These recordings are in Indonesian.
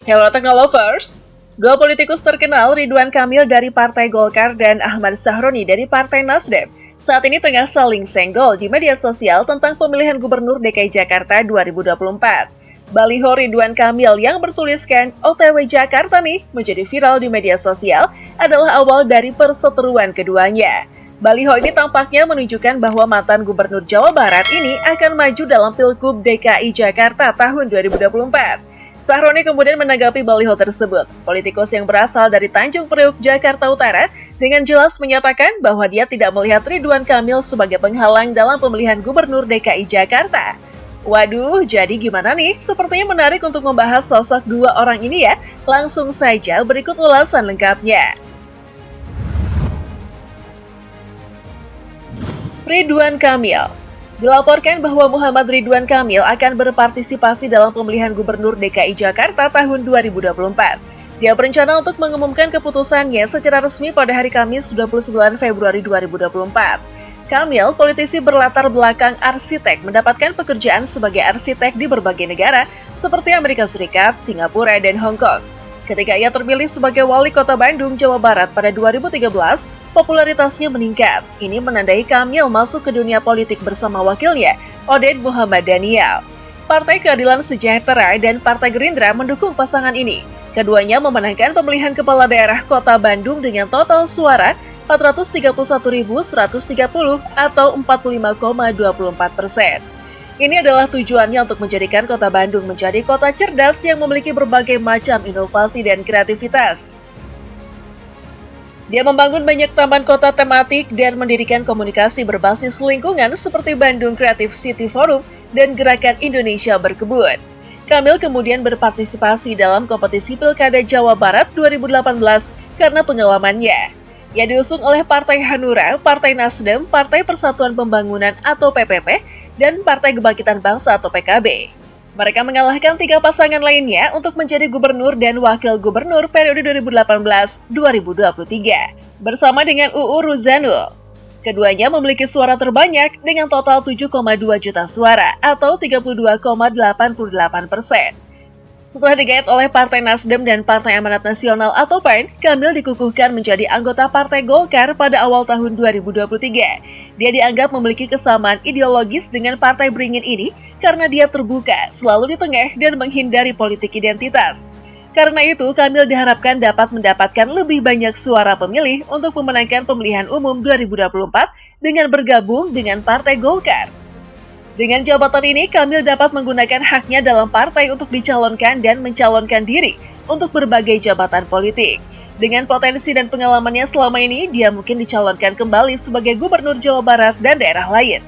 Hello Technolovers, dua politikus terkenal Ridwan Kamil dari Partai Golkar dan Ahmad Sahroni dari Partai Nasdem saat ini tengah saling senggol di media sosial tentang pemilihan Gubernur DKI Jakarta 2024. Baliho Ridwan Kamil yang bertuliskan OTW Jakarta nih menjadi viral di media sosial adalah awal dari perseteruan keduanya. Baliho ini tampaknya menunjukkan bahwa mantan Gubernur Jawa Barat ini akan maju dalam Pilgub DKI Jakarta tahun 2024. Sahroni kemudian menanggapi baliho tersebut. Politikus yang berasal dari Tanjung Priuk, Jakarta Utara, dengan jelas menyatakan bahwa dia tidak melihat Ridwan Kamil sebagai penghalang dalam pemilihan Gubernur DKI Jakarta. Waduh, jadi gimana nih? Sepertinya menarik untuk membahas sosok dua orang ini ya. Langsung saja berikut ulasan lengkapnya. Ridwan Kamil. Dilaporkan bahwa Muhammad Ridwan Kamil akan berpartisipasi dalam pemilihan Gubernur DKI Jakarta tahun 2024. Dia berencana untuk mengumumkan keputusannya secara resmi pada hari Kamis 29 Februari 2024. Kamil, politisi berlatar belakang arsitek, mendapatkan pekerjaan sebagai arsitek di berbagai negara seperti Amerika Serikat, Singapura, dan Hong Kong. Ketika ia terpilih sebagai wali kota Bandung, Jawa Barat pada 2013, popularitasnya meningkat. Ini menandai Kamil masuk ke dunia politik bersama wakilnya, Oded Muhammad Daniel. Partai Keadilan Sejahtera dan Partai Gerindra mendukung pasangan ini. Keduanya memenangkan pemilihan kepala daerah kota Bandung dengan total suara 431.130 atau 45,24%. Ini adalah tujuannya untuk menjadikan kota Bandung menjadi kota cerdas yang memiliki berbagai macam inovasi dan kreativitas. Dia membangun banyak taman kota tematik dan mendirikan komunikasi berbasis lingkungan seperti Bandung Creative City Forum dan Gerakan Indonesia Berkebun. Kamil kemudian berpartisipasi dalam kompetisi Pilkada Jawa Barat 2018 karena pengalamannya. Ia diusung oleh Partai Hanura, Partai Nasdem, Partai Persatuan Pembangunan atau PPP, dan Partai Kebangkitan Bangsa atau PKB. Mereka mengalahkan 3 pasangan lainnya untuk menjadi gubernur dan wakil gubernur periode 2018-2023 bersama dengan UU Ruzanul. Keduanya memiliki suara terbanyak dengan total 7,2 juta suara atau 32,88%. Setelah digait oleh Partai Nasdem dan Partai Amanat Nasional atau PAN, Kamil dikukuhkan menjadi anggota Partai Golkar pada awal tahun 2023. Dia dianggap memiliki kesamaan ideologis dengan Partai Beringin ini karena dia terbuka, selalu di tengah dan menghindari politik identitas. Karena itu, Kamil diharapkan dapat mendapatkan lebih banyak suara pemilih untuk memenangkan pemilihan umum 2024 dengan bergabung dengan Partai Golkar. Dengan jabatan ini, Kamil dapat menggunakan haknya dalam partai untuk dicalonkan dan mencalonkan diri untuk berbagai jabatan politik. Dengan potensi dan pengalamannya selama ini, dia mungkin dicalonkan kembali sebagai Gubernur Jawa Barat dan daerah lain.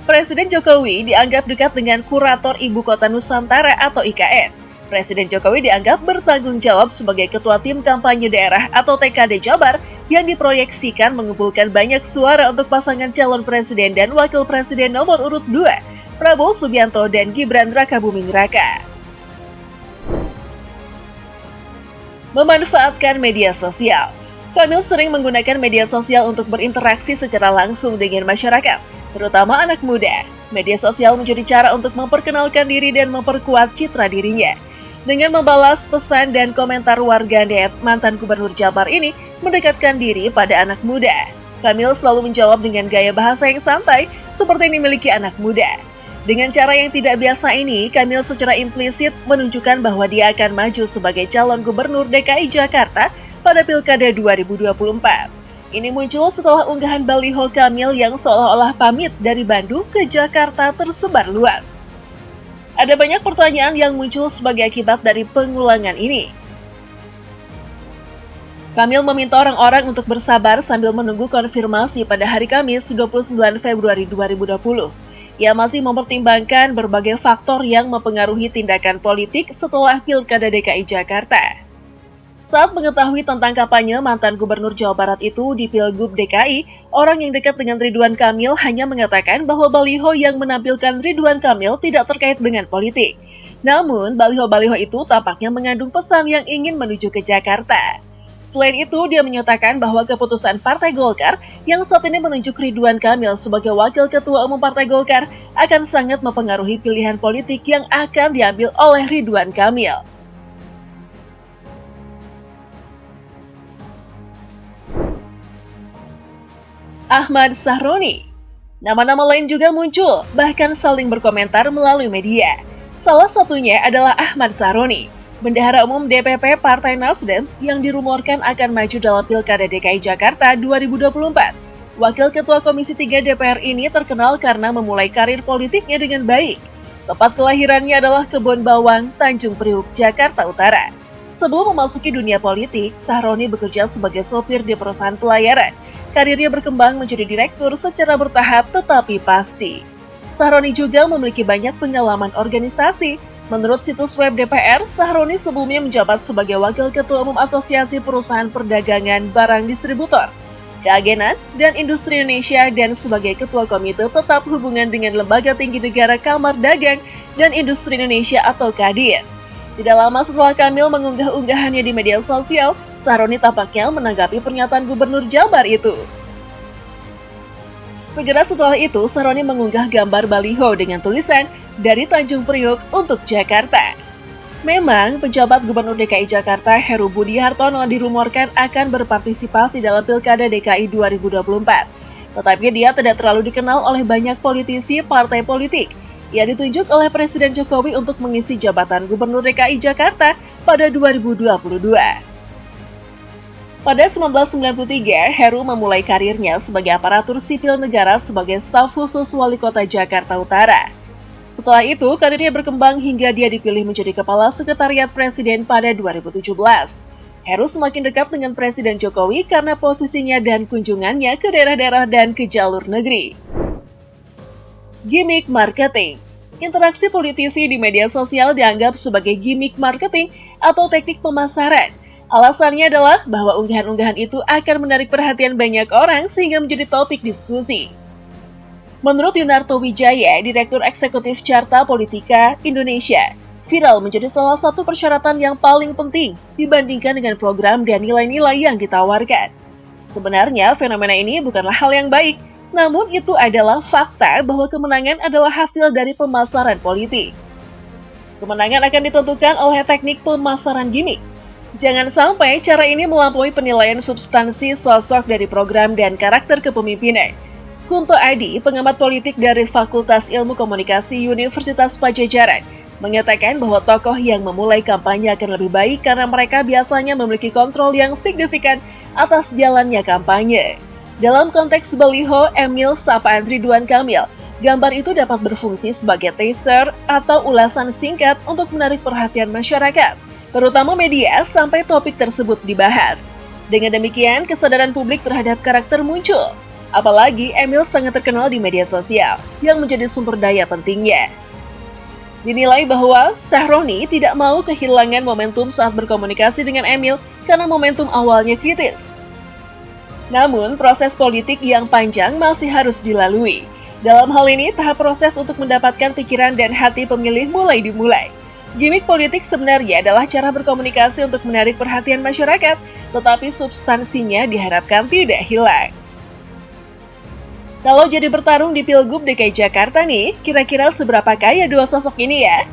Presiden Jokowi dianggap dekat dengan Kurator Ibu Kota Nusantara atau IKN. Presiden Jokowi dianggap bertanggung jawab sebagai Ketua Tim Kampanye Daerah atau TKD Jabar yang diproyeksikan mengumpulkan banyak suara untuk pasangan calon presiden dan wakil presiden nomor urut 2, Prabowo Subianto dan Gibran Rakabuming Raka. Memanfaatkan media sosial. Kamil sering menggunakan media sosial untuk berinteraksi secara langsung dengan masyarakat, terutama anak muda. Media sosial menjadi cara untuk memperkenalkan diri dan memperkuat citra dirinya. Dengan membalas pesan dan komentar warganet, mantan Gubernur Jabar ini mendekatkan diri pada anak muda. Kamil selalu menjawab dengan gaya bahasa yang santai seperti yang dimiliki anak muda. Dengan cara yang tidak biasa ini, Kamil secara implisit menunjukkan bahwa dia akan maju sebagai calon Gubernur DKI Jakarta pada Pilkada 2024. Ini muncul setelah unggahan baliho Kamil yang seolah-olah pamit dari Bandung ke Jakarta tersebar luas. Ada banyak pertanyaan yang muncul sebagai akibat dari pengulangan ini. Kamil meminta orang-orang untuk bersabar sambil menunggu konfirmasi pada hari Kamis 29 Februari 2020. Ia masih mempertimbangkan berbagai faktor yang mempengaruhi tindakan politik setelah Pilkada DKI Jakarta. Saat mengetahui tentang kampanye mantan Gubernur Jawa Barat itu di Pilgub DKI, orang yang dekat dengan Ridwan Kamil hanya mengatakan bahwa baliho yang menampilkan Ridwan Kamil tidak terkait dengan politik. Namun, baliho-baliho itu tampaknya mengandung pesan yang ingin menuju ke Jakarta. Selain itu, dia menyatakan bahwa keputusan Partai Golkar yang saat ini menunjuk Ridwan Kamil sebagai Wakil Ketua Umum Partai Golkar akan sangat mempengaruhi pilihan politik yang akan diambil oleh Ridwan Kamil. Ahmad Sahroni. Nama-nama lain juga muncul, bahkan saling berkomentar melalui media. Salah satunya adalah Ahmad Sahroni, Bendahara Umum DPP Partai Nasdem yang dirumorkan akan maju dalam Pilkada DKI Jakarta 2024. Wakil Ketua Komisi 3 DPR ini terkenal karena memulai karir politiknya dengan baik. Tempat kelahirannya adalah Kebon Bawang, Tanjung Priuk, Jakarta Utara. Sebelum memasuki dunia politik, Sahroni bekerja sebagai sopir di perusahaan pelayaran. Karirnya berkembang menjadi direktur secara bertahap tetapi pasti. Sahroni juga memiliki banyak pengalaman organisasi. Menurut situs web DPR, Sahroni sebelumnya menjabat sebagai Wakil Ketua Umum Asosiasi Perusahaan Perdagangan Barang Distributor, Keagenan, dan Industri Indonesia dan sebagai Ketua Komite Tetap Hubungan dengan Lembaga Tinggi Negara Kamar Dagang dan Industri Indonesia atau KADIN. Tidak lama setelah Kamil mengunggah unggahannya di media sosial, Sahroni tampaknya menanggapi pernyataan Gubernur Jabar itu. Segera setelah itu, Sahroni mengunggah gambar baliho dengan tulisan dari Tanjung Priuk untuk Jakarta. Memang, penjabat Gubernur DKI Jakarta Heru Budi Hartono dirumorkan akan berpartisipasi dalam Pilkada DKI 2024. Tetapi dia tidak terlalu dikenal oleh banyak politisi partai politik. Ia ditunjuk oleh Presiden Jokowi untuk mengisi jabatan Gubernur DKI Jakarta pada 2022. Pada 1993, Heru memulai karirnya sebagai aparatur sipil negara sebagai staf khusus Wali Kota Jakarta Utara. Setelah itu, karirnya berkembang hingga dia dipilih menjadi Kepala Sekretariat Presiden pada 2017. Heru semakin dekat dengan Presiden Jokowi karena posisinya dan kunjungannya ke daerah-daerah dan ke jalur negeri. Gimik marketing. Interaksi politisi di media sosial dianggap sebagai gimik marketing atau teknik pemasaran. Alasannya adalah bahwa unggahan-unggahan itu akan menarik perhatian banyak orang sehingga menjadi topik diskusi. Menurut Yunarto Wijaya, Direktur Eksekutif Carta Politika Indonesia, viral menjadi salah satu persyaratan yang paling penting dibandingkan dengan program dan nilai-nilai yang ditawarkan. Sebenarnya fenomena ini bukanlah hal yang baik, namun itu adalah fakta bahwa kemenangan adalah hasil dari pemasaran politik. Kemenangan akan ditentukan oleh teknik pemasaran gimmick. Jangan sampai cara ini melampaui penilaian substansi sosok dari program dan karakter kepemimpinan. Kunto Adi, pengamat politik dari Fakultas Ilmu Komunikasi Universitas Padjadjaran, mengatakan bahwa tokoh yang memulai kampanye akan lebih baik karena mereka biasanya memiliki kontrol yang signifikan atas jalannya kampanye. Dalam konteks baliho Emil sapaan Ridwan Kamil, gambar itu dapat berfungsi sebagai teaser atau ulasan singkat untuk menarik perhatian masyarakat, terutama media sampai topik tersebut dibahas. Dengan demikian, kesadaran publik terhadap karakter muncul. Apalagi Emil sangat terkenal di media sosial, yang menjadi sumber daya pentingnya. Dinilai bahwa Sahroni tidak mau kehilangan momentum saat berkomunikasi dengan Emil karena momentum awalnya kritis. Namun, proses politik yang panjang masih harus dilalui. Dalam hal ini, tahap proses untuk mendapatkan pikiran dan hati pemilih mulai dimulai. Gimik politik sebenarnya adalah cara berkomunikasi untuk menarik perhatian masyarakat, tetapi substansinya diharapkan tidak hilang. Kalau jadi bertarung di Pilgub DKI Jakarta nih, kira-kira seberapa kaya dua sosok ini ya?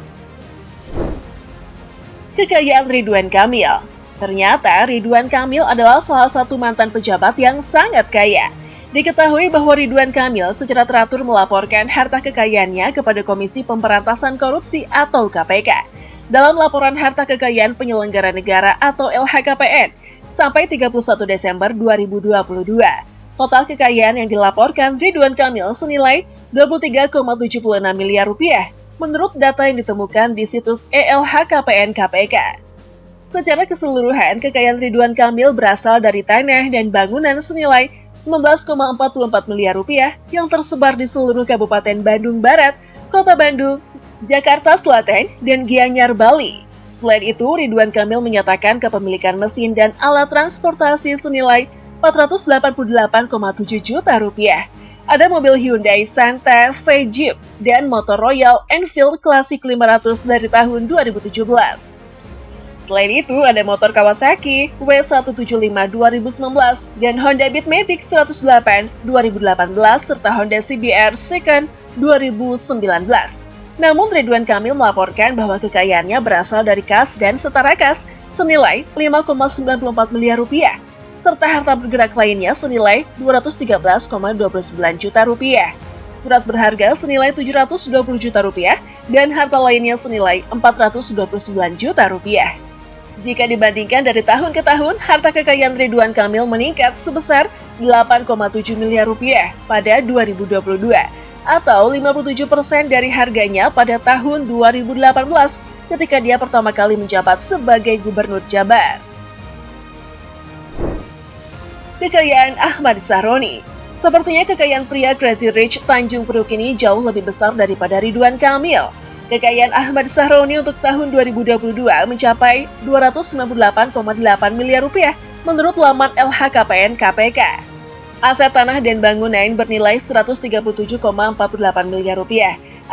Kekayaan Ridwan Kamil. Ternyata Ridwan Kamil adalah salah satu mantan pejabat yang sangat kaya. Diketahui bahwa Ridwan Kamil secara teratur melaporkan harta kekayaannya kepada Komisi Pemberantasan Korupsi atau KPK. Dalam laporan harta kekayaan penyelenggara negara atau LHKPN sampai 31 Desember 2022. Total kekayaan yang dilaporkan Ridwan Kamil senilai 23,76 miliar rupiah menurut data yang ditemukan di situs ELHKPN KPK. Secara keseluruhan, kekayaan Ridwan Kamil berasal dari tanah dan bangunan senilai 19,44 miliar rupiah yang tersebar di seluruh Kabupaten Bandung Barat, Kota Bandung, Jakarta Selatan, dan Gianyar, Bali. Selain itu, Ridwan Kamil menyatakan kepemilikan mesin dan alat transportasi senilai 488,7 juta rupiah. Ada mobil Hyundai Santa Fe Jeep dan motor Royal Enfield Classic 500 dari tahun 2017. Selain itu, ada motor Kawasaki W175 2019 dan Honda Beatmatic 108 2018 serta Honda CBR Second 2019. Namun Ridwan Kamil melaporkan bahwa kekayaannya berasal dari kas dan setara kas senilai 5,94 miliar rupiah. serta harta bergerak lainnya senilai Rp213,29 juta, surat berharga senilai Rp720 juta, dan harta lainnya senilai Rp429 juta. Jika dibandingkan dari tahun ke tahun, harta kekayaan Ridwan Kamil meningkat sebesar Rp8,7 miliar pada 2022, atau 57% dari harganya pada tahun 2018 ketika dia pertama kali menjabat sebagai Gubernur Jabar. Kekayaan Ahmad Sahroni. Sepertinya kekayaan pria Crazy Rich Tanjung Priok ini jauh lebih besar daripada Ridwan Kamil. Kekayaan Ahmad Sahroni untuk tahun 2022 mencapai Rp298,8 miliar menurut laman LHKPN KPK. Aset tanah dan bangunan bernilai Rp137,48 miliar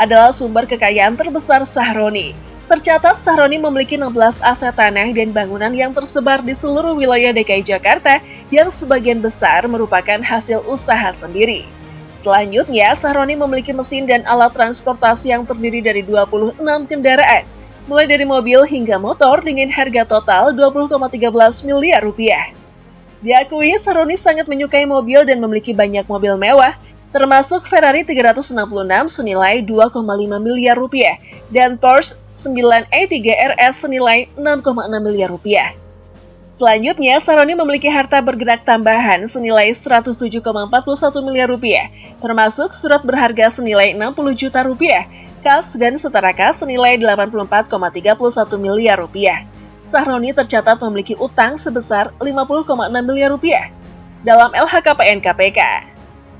adalah sumber kekayaan terbesar Sahroni. Tercatat Sahroni memiliki 16 aset tanah dan bangunan yang tersebar di seluruh wilayah DKI Jakarta yang sebagian besar merupakan hasil usaha sendiri. Selanjutnya, Sahroni memiliki mesin dan alat transportasi yang terdiri dari 26 kendaraan, mulai dari mobil hingga motor dengan harga total Rp20,13 miliar. Diakui Sahroni sangat menyukai mobil dan memiliki banyak mobil mewah, termasuk Ferrari 366 senilai Rp2,5 miliar dan Porsche 983 RS senilai Rp6,6 miliar. Selanjutnya, Sahroni memiliki harta bergerak tambahan senilai Rp107,41 miliar, termasuk surat berharga senilai Rp60 juta, kas dan setara kas senilai Rp84,31 miliar. Sahroni tercatat memiliki utang sebesar Rp50,6 miliar dalam LHKPN KPK.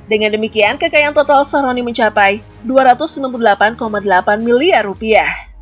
Dengan demikian, kekayaan total Sahroni mencapai Rp298,8 miliar.